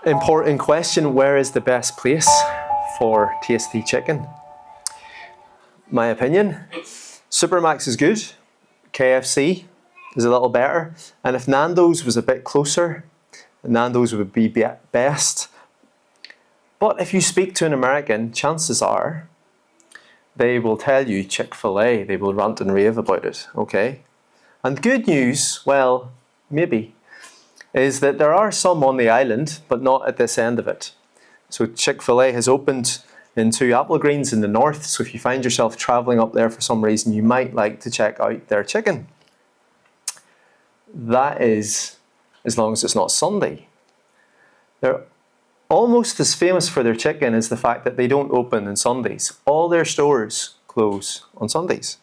important question, where is the best place for tasty chicken? My opinion, Supermax is good, KFC is a little better, and if Nando's was a bit closer, Nando's would be best. But if you speak to an American, chances are they will tell you Chick-fil-A. They will rant and rave about it, okay? And good news, well, maybe, is that there are some on the island, but not at this end of it. So Chick-fil-A has opened in 2 Applegreens in the north, so if you find yourself travelling up there for some reason, you might like to check out their chicken. That is, as long as it's not Sunday. They're almost as famous for their chicken as the fact that they don't open on Sundays. All their stores close on Sundays.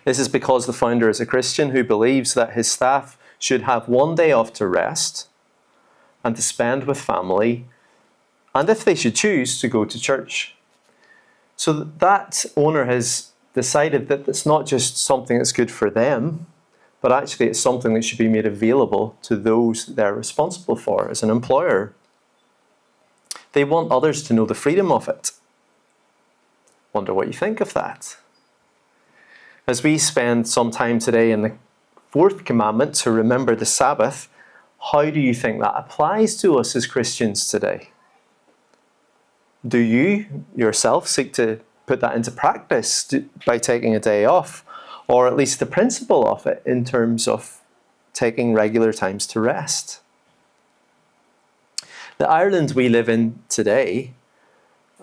This is because the founder is a Christian who believes that his staff should have one day off to rest and to spend with family, and if they should choose, to go to church. So that owner has decided that it's not just something that's good for them, but actually it's something that should be made available to those they're responsible for as an employer. They want others to know the freedom of it. Wonder what you think of that. As we spend some time today in the 4th commandment to remember the Sabbath, how do you think that applies to us as Christians today? Do you yourself seek to put that into practice by taking a day off, or at least the principle of it in terms of taking regular times to rest? The Ireland we live in today,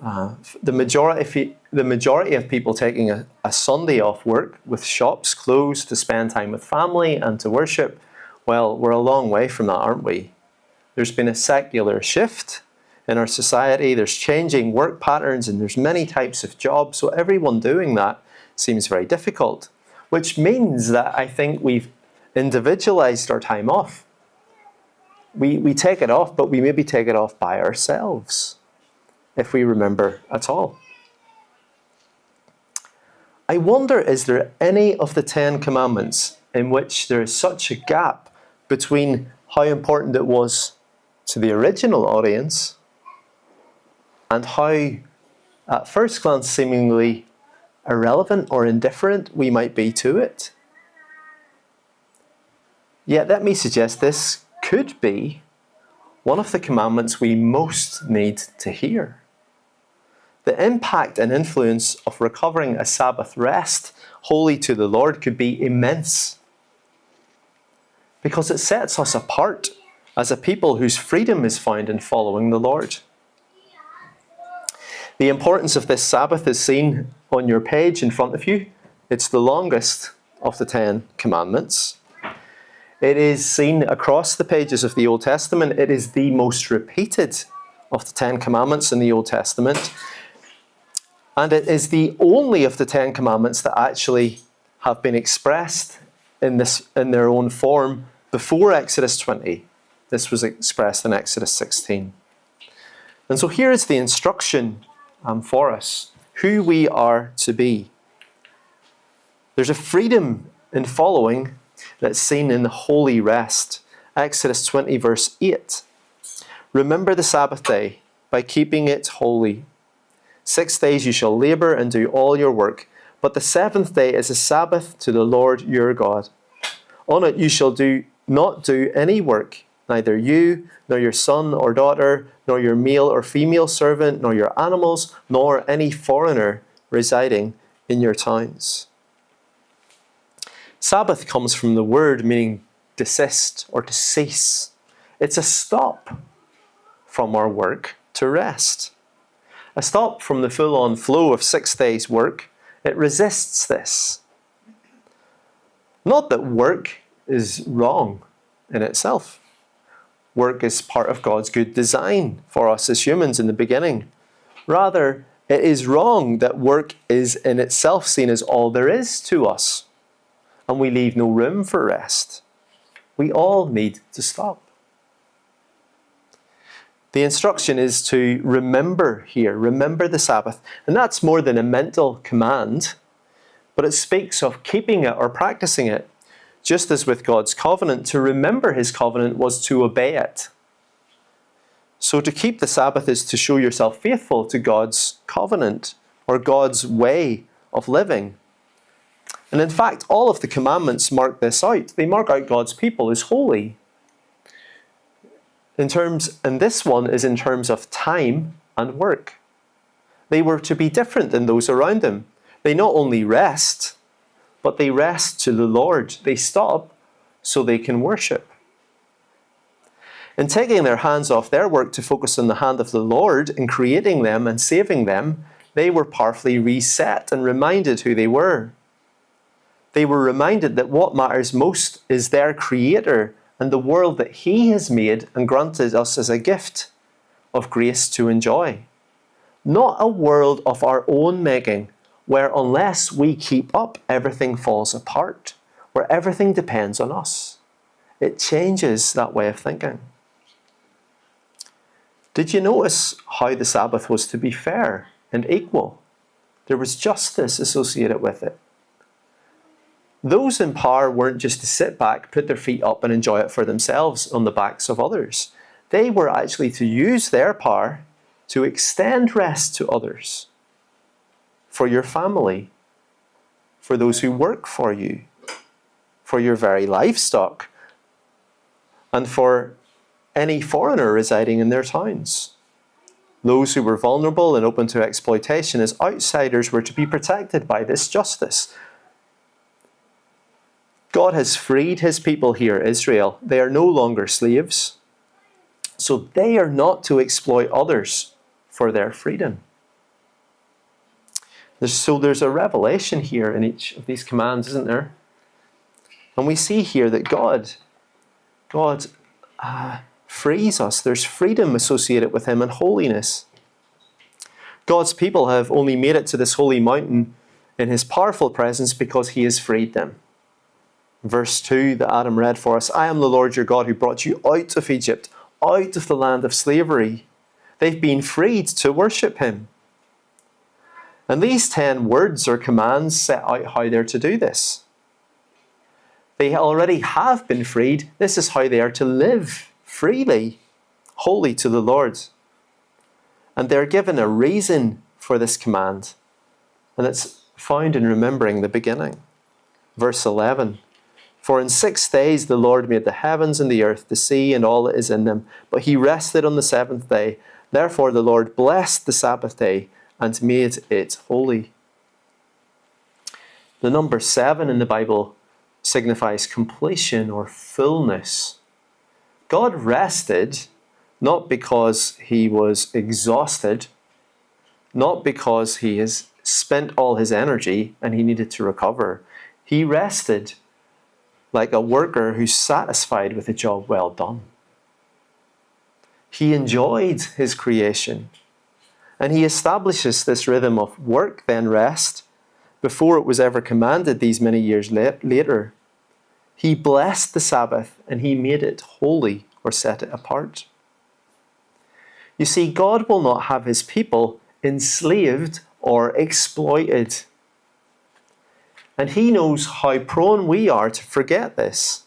the majority of people taking a Sunday off work with shops closed to spend time with family and to worship, well, we're a long way from that, aren't we? There's been a secular shift in our society. There's changing work patterns and there's many types of jobs. So everyone doing that seems very difficult, which means that I think we've individualized our time off. We take it off, but we maybe take it off by ourselves, if we remember at all. I wonder, is there any of the 10 commandments in which there is such a gap between how important it was to the original audience and how, at first glance, seemingly irrelevant or indifferent we might be to it? Yet let me suggest this could be one of the commandments we most need to hear. The impact and influence of recovering a Sabbath rest holy to the Lord could be immense, because it sets us apart as a people whose freedom is found in following the Lord. The importance of this Sabbath is seen on your page in front of you. It's the longest of the 10 commandments. It is seen across the pages of the Old Testament. It is the most repeated of the 10 commandments in the Old Testament. And it is the only of the 10 commandments that actually have been expressed in their own form before Exodus 20. This was expressed in Exodus 16. And so here is the instruction for us, who we are to be. There's a freedom in following that's seen in the holy rest. Exodus 20 verse 8. Remember the Sabbath day by keeping it holy. 6 days you shall labour and do all your work, but the 7th day is a Sabbath to the Lord your God. On it you shall not do any work, neither you, nor your son or daughter, nor your male or female servant, nor your animals, nor any foreigner residing in your towns. Sabbath comes from the word meaning desist or to cease. It's a stop from our work to rest. A stop from the full-on flow of 6 days' work. It resists this. Not that work is wrong in itself. Work is part of God's good design for us as humans in the beginning. Rather, it is wrong that work is in itself seen as all there is to us, and we leave no room for rest. We all need to stop. The instruction is to remember here, remember the Sabbath. And that's more than a mental command, but it speaks of keeping it or practicing it. Just as with God's covenant, to remember his covenant was to obey it. So to keep the Sabbath is to show yourself faithful to God's covenant or God's way of living. And in fact, all of the commandments mark this out. They mark out God's people as holy. And this one is in terms of time and work. They were to be different than those around them. They not only rest, but they rest to the Lord. They stop so they can worship. In taking their hands off their work to focus on the hand of the Lord in creating them and saving them, they were powerfully reset and reminded who they were. They were reminded that what matters most is their Creator and the world that He has made and granted us as a gift of grace to enjoy. Not a world of our own making, where unless we keep up, everything falls apart, where everything depends on us. It changes that way of thinking. Did you notice how the Sabbath was to be fair and equal? There was justice associated with it. Those in power weren't just to sit back, put their feet up and enjoy it for themselves on the backs of others. They were actually to use their power to extend rest to others, for your family, for those who work for you, for your very livestock, and for any foreigner residing in their towns. Those who were vulnerable and open to exploitation as outsiders were to be protected by this justice. God has freed His people here, Israel. They are no longer slaves. So they are not to exploit others for their freedom. There's a revelation here in each of these commands, isn't there? And we see here that God frees us. There's freedom associated with Him and holiness. God's people have only made it to this holy mountain in His powerful presence because He has freed them. Verse 2 that Adam read for us, I am the Lord your God who brought you out of Egypt, out of the land of slavery. They've been freed to worship Him. And these 10 words or commands set out how they're to do this. They already have been freed. This is how they are to live freely, holy to the Lord. And they're given a reason for this command. And it's found in remembering the beginning. Verse 11. For in 6 days the Lord made the heavens and the earth, the sea and all that is in them. But He rested on the 7th day. Therefore the Lord blessed the Sabbath day and made it holy. The number 7 in the Bible signifies completion or fullness. God rested not because He was exhausted, not because He has spent all His energy and He needed to recover. He rested like a worker who's satisfied with a job well done. He enjoyed His creation. And He establishes this rhythm of work, then rest, before it was ever commanded these many years later. He blessed the Sabbath and He made it holy or set it apart. You see, God will not have His people enslaved or exploited. And He knows how prone we are to forget this.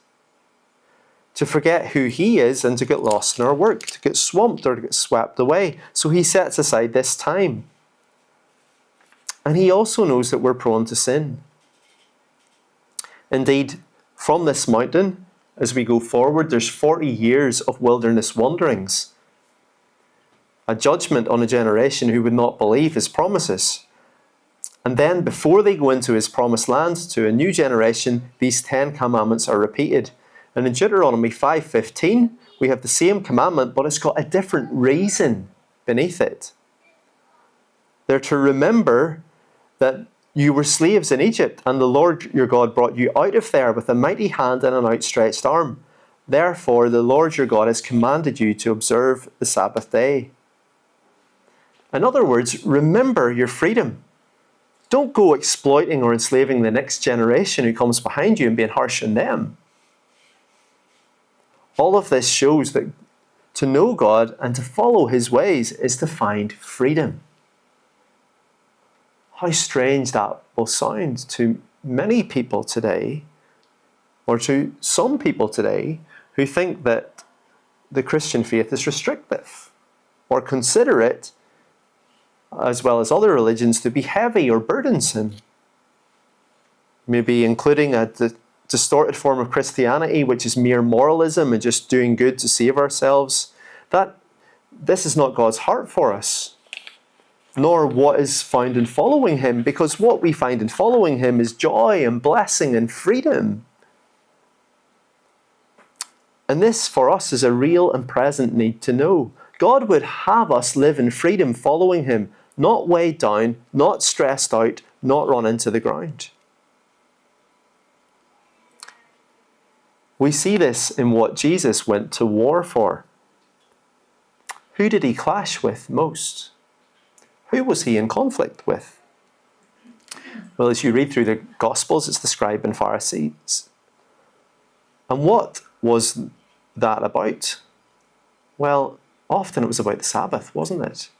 To forget who He is and to get lost in our work, to get swamped or to get swept away. So He sets aside this time. And He also knows that we're prone to sin. Indeed, from this mountain, as we go forward, there's 40 years of wilderness wanderings. A judgment on a generation who would not believe His promises. And then before they go into His promised land to a new generation, these 10 commandments are repeated. And in Deuteronomy 5:15, we have the same commandment, but it's got a different reason beneath it. They're to remember that you were slaves in Egypt, and the Lord your God brought you out of there with a mighty hand and an outstretched arm. Therefore, the Lord your God has commanded you to observe the Sabbath day. In other words, remember your freedom. Don't go exploiting or enslaving the next generation who comes behind you and being harsh on them. All of this shows that to know God and to follow His ways is to find freedom. How strange that will sound to many people today, or to some people today, who think that the Christian faith is restrictive. or consider it, as well as other religions, to be heavy or burdensome. Maybe including a distorted form of Christianity, which is mere moralism and just doing good to save ourselves. This is not God's heart for us, nor what is found in following him, because what we find in following him is joy and blessing and freedom. And this for us is a real and present need to know. God would have us live in freedom following him, not weighed down, not stressed out, not run into the ground. We see this in what Jesus went to war for. Who did he clash with most? Who was he in conflict with? Well, as you read through the Gospels, it's the scribes and Pharisees. And what was that about? Well, often it was about the Sabbath, wasn't it?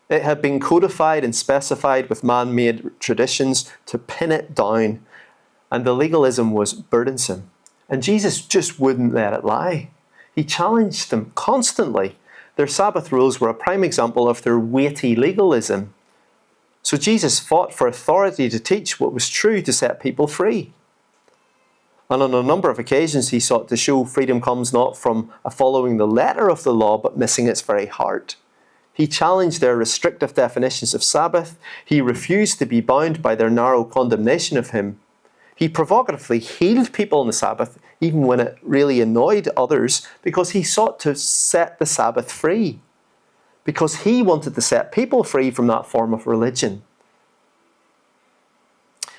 It had been codified and specified with man-made traditions to pin it down, and the legalism was burdensome. And Jesus just wouldn't let it lie. He challenged them constantly. Their Sabbath rules were a prime example of their weighty legalism. So Jesus fought for authority to teach what was true to set people free. And on a number of occasions he sought to show freedom comes not from a following the letter of the law, but missing its very heart. He challenged their restrictive definitions of Sabbath. He refused to be bound by their narrow condemnation of him. He provocatively healed people on the Sabbath, even when it really annoyed others, because he sought to set the Sabbath free. Because he wanted to set people free from that form of religion.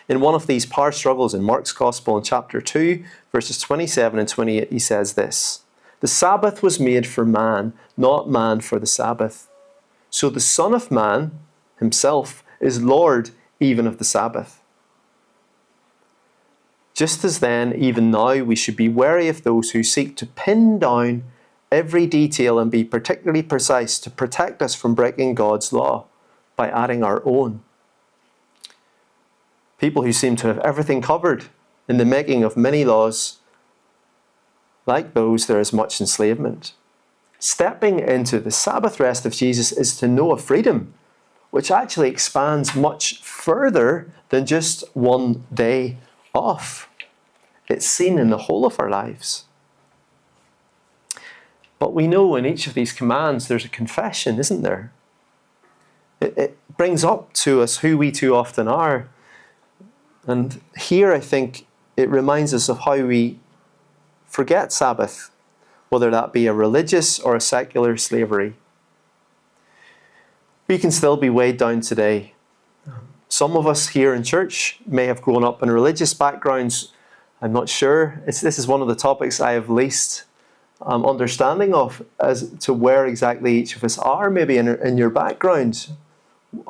In one of these power struggles in Mark's Gospel in chapter 2, verses 27 and 28, he says this: "The Sabbath was made for man, not man for the Sabbath. So the Son of Man himself is Lord even of the Sabbath." Just as then, even now, we should be wary of those who seek to pin down every detail and be particularly precise to protect us from breaking God's law by adding our own. People who seem to have everything covered in the making of many laws, like those, there is much enslavement. Stepping into the Sabbath rest of Jesus is to know a freedom which actually expands much further than just one day off. It's seen in the whole of our lives. But we know in each of these commands there's a confession, isn't there? It brings up to us who we too often are. And here I think it reminds us of how we forget Sabbath, whether that be a religious or a secular slavery. We can still be weighed down today. Some of us here in church may have grown up in religious backgrounds. I'm not sure. This is one of the topics I have least understanding of, as to where exactly each of us are, maybe in your background,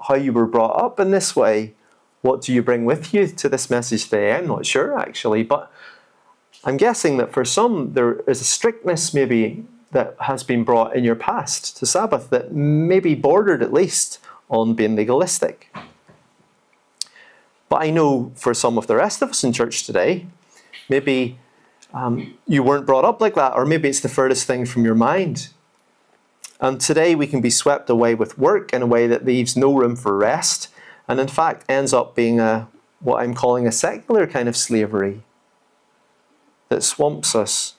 how you were brought up in this way. What do you bring with you to this message today? I'm not sure, actually, but I'm guessing that for some there is a strictness maybe that has been brought in your past to Sabbath that maybe bordered at least on being legalistic. But I know for some of the rest of us in church today, maybe you weren't brought up like that, or maybe it's the furthest thing from your mind. And today we can be swept away with work in a way that leaves no room for rest, and in fact ends up being what I'm calling a secular kind of slavery that swamps us.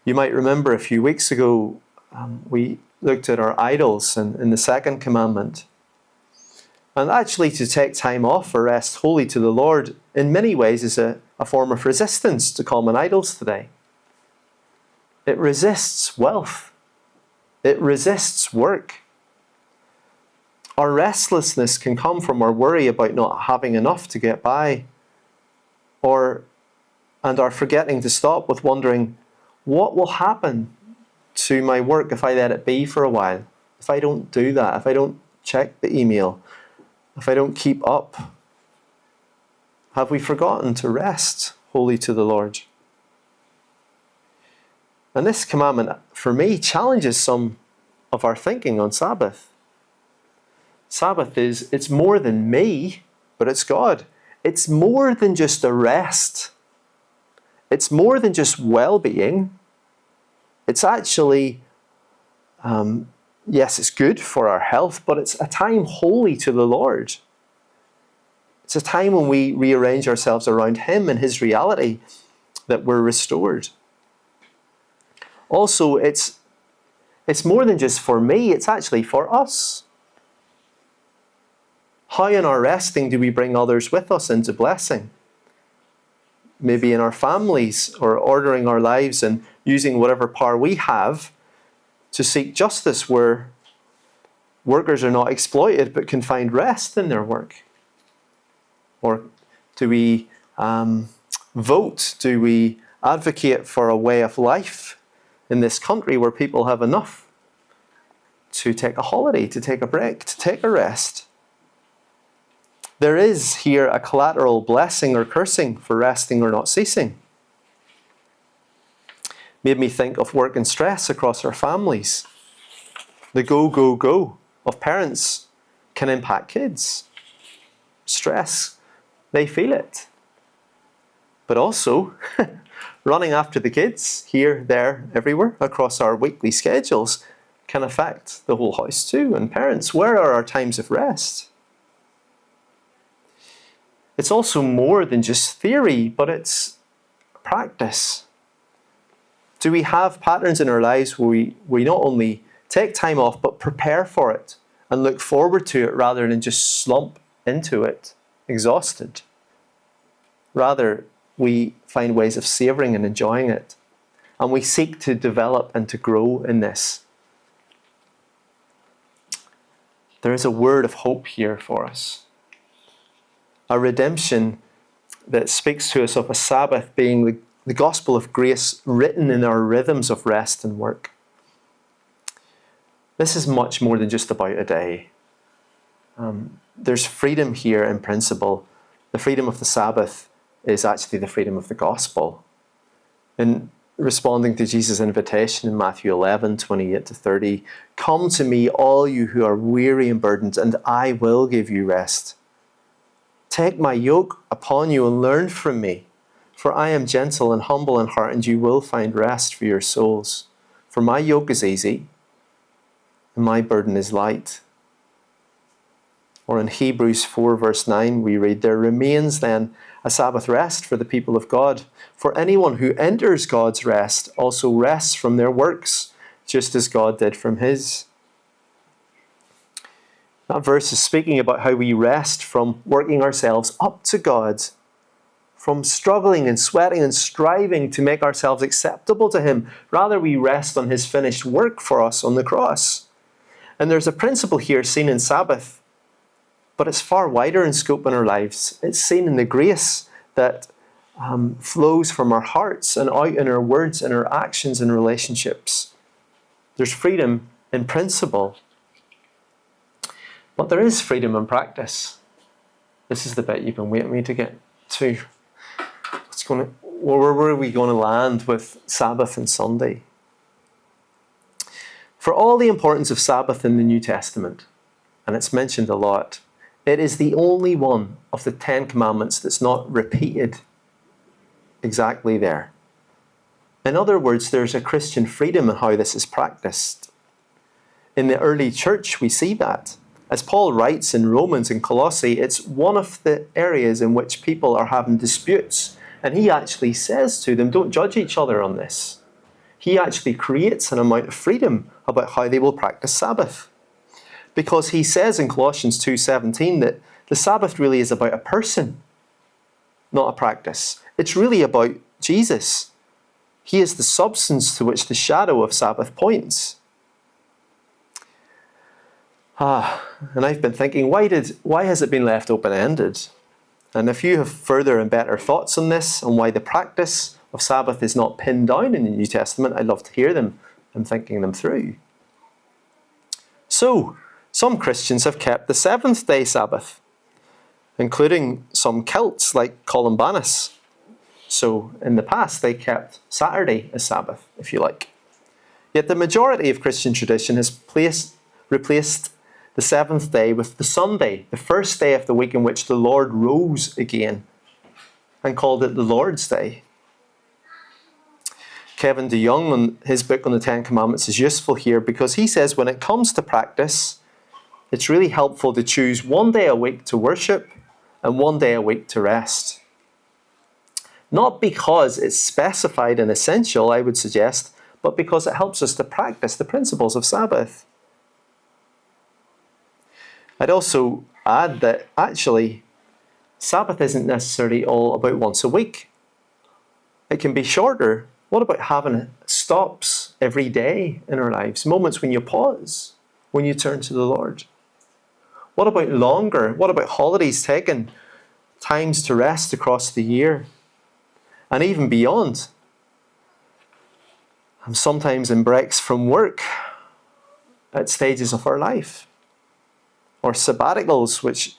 You might remember a few weeks ago we looked at our idols in the second commandment. And actually to take time off for rest wholly to the Lord in many ways is a form of resistance to common idols today. It resists wealth. It resists work. Our restlessness can come from our worry about not having enough to get by, and our forgetting to stop with wondering, what will happen to my work if I let it be for a while? If I don't do that, if I don't check the email, if I don't keep up? Have we forgotten to rest wholly to the Lord? And this commandment, for me, challenges some of our thinking on Sabbath. Sabbath it's more than me, but it's God. It's more than just a rest. It's more than just well-being. It's actually Yes, it's good for our health, but it's a time holy to the Lord. It's a time when we rearrange ourselves around Him and His reality, that we're restored. Also, it's more than just for me, it's actually for us. How in our resting do we bring others with us into blessing? Maybe in our families, or ordering our lives and using whatever power we have to seek justice where workers are not exploited but can find rest in their work. Or do we vote? Do we advocate for a way of life in this country where people have enough to take a holiday, to take a break, to take a rest? There is here a collateral blessing or cursing for resting or not ceasing. Made me think of work and stress across our families. The go, go, go of parents can impact kids. Stress, they feel it. But also, running after the kids here, there, everywhere across our weekly schedules can affect the whole house too. And parents, where are our times of rest? It's also more than just theory, but it's practice. Do we have patterns in our lives where we not only take time off, but prepare for it and look forward to it rather than just slump into it, exhausted? Rather, we find ways of savouring and enjoying it. And we seek to develop and to grow in this. There is a word of hope here for us. A redemption that speaks to us of a Sabbath being the gospel of grace written in our rhythms of rest and work. This is much more than just about a day. There's freedom here in principle. The freedom of the Sabbath is actually the freedom of the gospel. In responding to Jesus' invitation in Matthew 11, 28 to 30, "Come to me, all you who are weary and burdened, and I will give you rest. Take my yoke upon you and learn from me, for I am gentle and humble in heart, and you will find rest for your souls. For my yoke is easy, and my burden is light." Or in Hebrews 4 verse 9 we read, "There remains then a Sabbath rest for the people of God. For anyone who enters God's rest also rests from their works, just as God did from His." That verse is speaking about how we rest from working ourselves up to God, from struggling and sweating and striving to make ourselves acceptable to Him. Rather, we rest on His finished work for us on the cross. And there's a principle here seen in Sabbath, but it's far wider in scope in our lives. It's seen in the grace that flows from our hearts and out in our words and our actions and relationships. There's freedom in principle, but there is freedom in practice. This is the bit you've been waiting me to get to. Where are we going to land with Sabbath and Sunday? For all the importance of Sabbath in the New Testament, and it's mentioned a lot, it is the only one of the 10 Commandments that's not repeated exactly there. In other words, there's a Christian freedom in how this is practiced. In the early church, we see that. As Paul writes in Romans and Colossae, it's one of the areas in which people are having disputes. And he actually says to them, don't judge each other on this. He actually creates an amount of freedom about how they will practice Sabbath. Because he says in Colossians 2:17 that the Sabbath really is about a person, not a practice. It's really about Jesus. He is the substance to which the shadow of Sabbath points. And I've been thinking, why has it been left open-ended? And if you have further and better thoughts on this, on why the practice of Sabbath is not pinned down in the New Testament, I'd love to hear them and thinking them through. So, some Christians have kept the seventh-day Sabbath, including some cults like Columbanus. So, in the past, they kept Saturday as Sabbath, if you like. Yet the majority of Christian tradition has replaced the seventh day with the Sunday, the first day of the week in which the Lord rose again, and called it the Lord's Day. Kevin DeYoung, on his book on the Ten Commandments, is useful here because he says when it comes to practice, it's really helpful to choose one day a week to worship and one day a week to rest. Not because it's specified and essential, I would suggest, but because it helps us to practice the principles of Sabbath. I'd also add that actually, Sabbath isn't necessarily all about once a week. It can be shorter. What about having stops every day in our lives? Moments when you pause, when you turn to the Lord. What about longer? What about holidays taken? Times to rest across the year. And even beyond. And sometimes in breaks from work at stages of our life. Or sabbaticals, which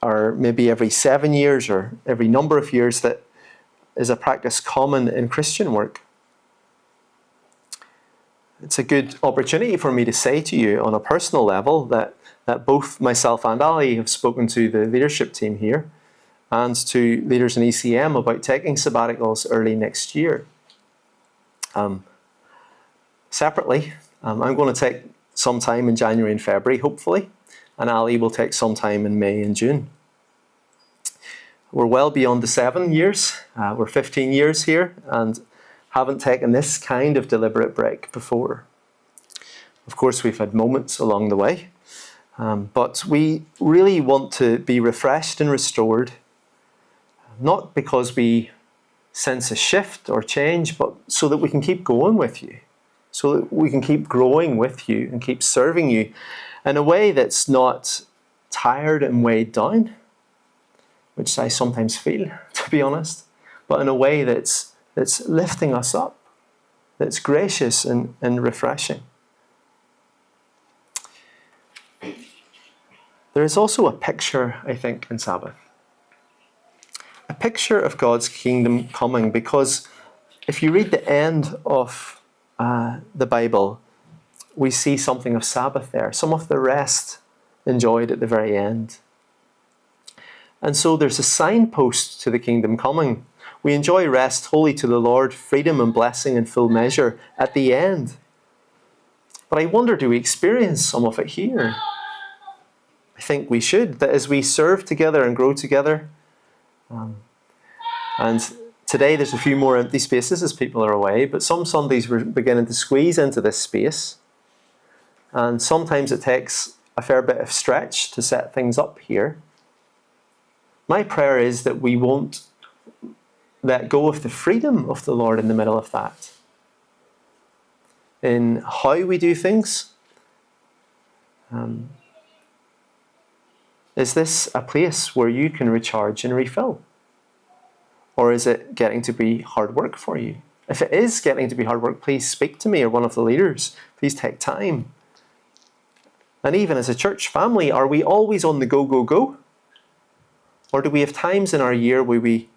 are maybe every 7 years or every number of years, that is a practice common in Christian work. It's a good opportunity for me to say to you on a personal level that both myself and Ali have spoken to the leadership team here and to leaders in ECM about taking sabbaticals early next year. Separately, I'm going to take some time in January and February, hopefully, and Ali will take some time in May and June. We're well beyond the 7 years. We're 15 years here and haven't taken this kind of deliberate break before. Of course, we've had moments along the way, but we really want to be refreshed and restored, not because we sense a shift or change, but so that we can keep going with you, so that we can keep growing with you and keep serving you in a way that's not tired and weighed down, which I sometimes feel, to be honest, but in a way that's lifting us up, that's gracious and refreshing. There is also a picture, I think, in Sabbath. A picture of God's kingdom coming, because if you read the end of the Bible, we see something of Sabbath there, some of the rest enjoyed at the very end. And so there's a signpost to the kingdom coming. We enjoy rest holy to the Lord, freedom and blessing in full measure at the end. But I wonder, do we experience some of it here? I think we should, that as we serve together and grow together, and today there's a few more empty spaces as people are away, but some Sundays we're beginning to squeeze into this space. And sometimes it takes a fair bit of stretch to set things up here. My prayer is that we won't let go of the freedom of the Lord in the middle of that. In how we do things. Is this a place where you can recharge and refill? Or is it getting to be hard work for you? If it is getting to be hard work, please speak to me or one of the leaders. Please take time. And even as a church family, are we always on the go, go, go? Or do we have times in our year where we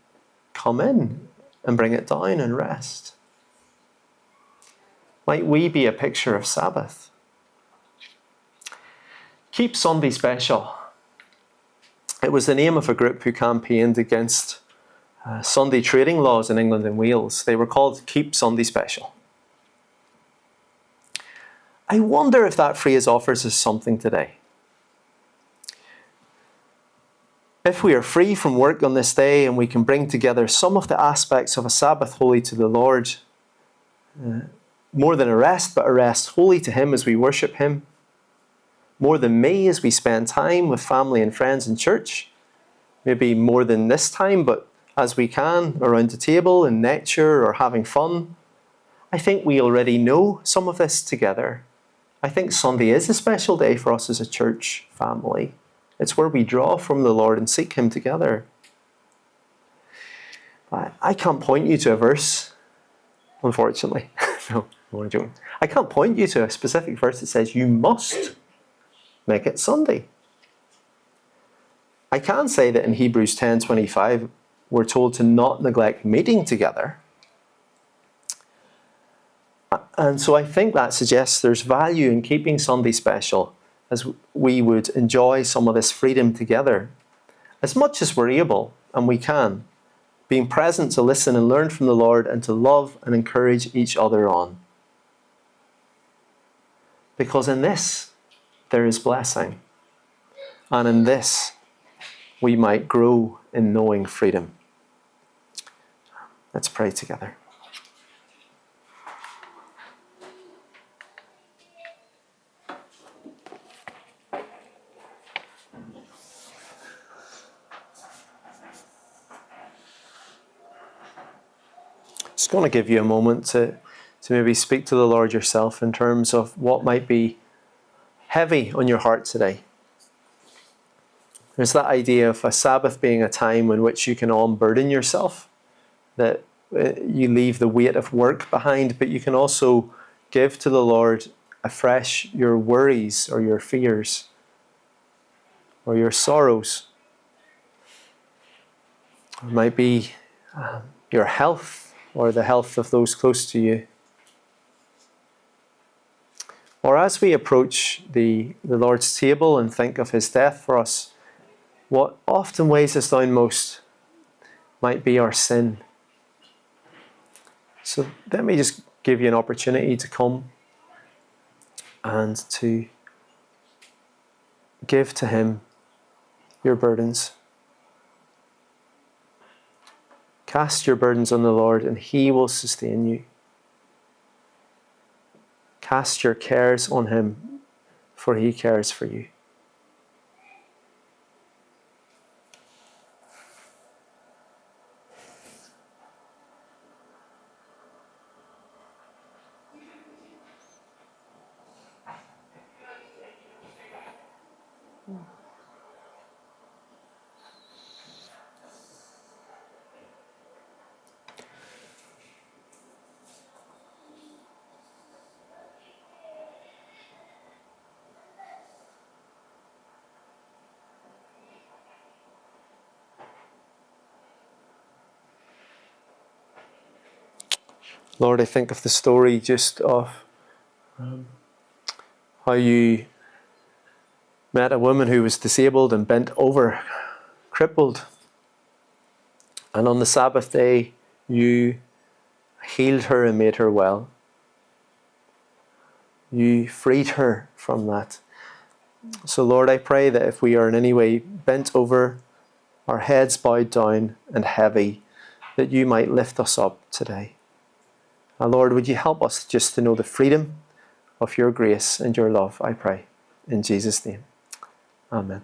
come in and bring it down and rest? Might we be a picture of Sabbath? Keep Sunday special. It was the name of a group who campaigned against Sunday trading laws in England and Wales. They were called Keep Sunday Special. I wonder if that phrase offers us something today. If we are free from work on this day and we can bring together some of the aspects of a Sabbath holy to the Lord, more than a rest, but a rest holy to Him as we worship Him, more than me as we spend time with family and friends in church, maybe more than this time, but as we can around the table in nature or having fun. I think we already know some of this together. I think Sunday is a special day for us as a church family. It's where we draw from the Lord and seek Him together. I can't point you to a verse, unfortunately. No, I'm joking. I can't point you to a specific verse that says you must make it Sunday. I can say that in Hebrews 10:25, we're told to not neglect meeting together. And so I think that suggests there's value in keeping Sunday special as we would enjoy some of this freedom together, as much as we're able and we can. being present to listen and learn from the Lord and to love and encourage each other on. Because in this, there is blessing. And in this, we might grow in knowing freedom. Let's pray together. Just going to give you a moment to maybe speak to the Lord yourself in terms of what might be heavy on your heart today. There's that idea of a Sabbath being a time in which you can unburden yourself, that you leave the weight of work behind, but you can also give to the Lord afresh your worries or your fears or your sorrows. It might be your health or the health of those close to you. Or as we approach the Lord's table and think of his death for us, what often weighs us down most might be our sin. So let me just give you an opportunity to come and to give to him your burdens. Cast your burdens on the Lord and he will sustain you. Cast your cares on him, for he cares for you. Lord, I think of the story just of how you met a woman who was disabled and bent over, crippled. And on the Sabbath day, you healed her and made her well. You freed her from that. So Lord, I pray that if we are in any way bent over, our heads bowed down and heavy, that you might lift us up today. Lord, would you help us just to know the freedom of your grace and your love, I pray. In Jesus' name, amen.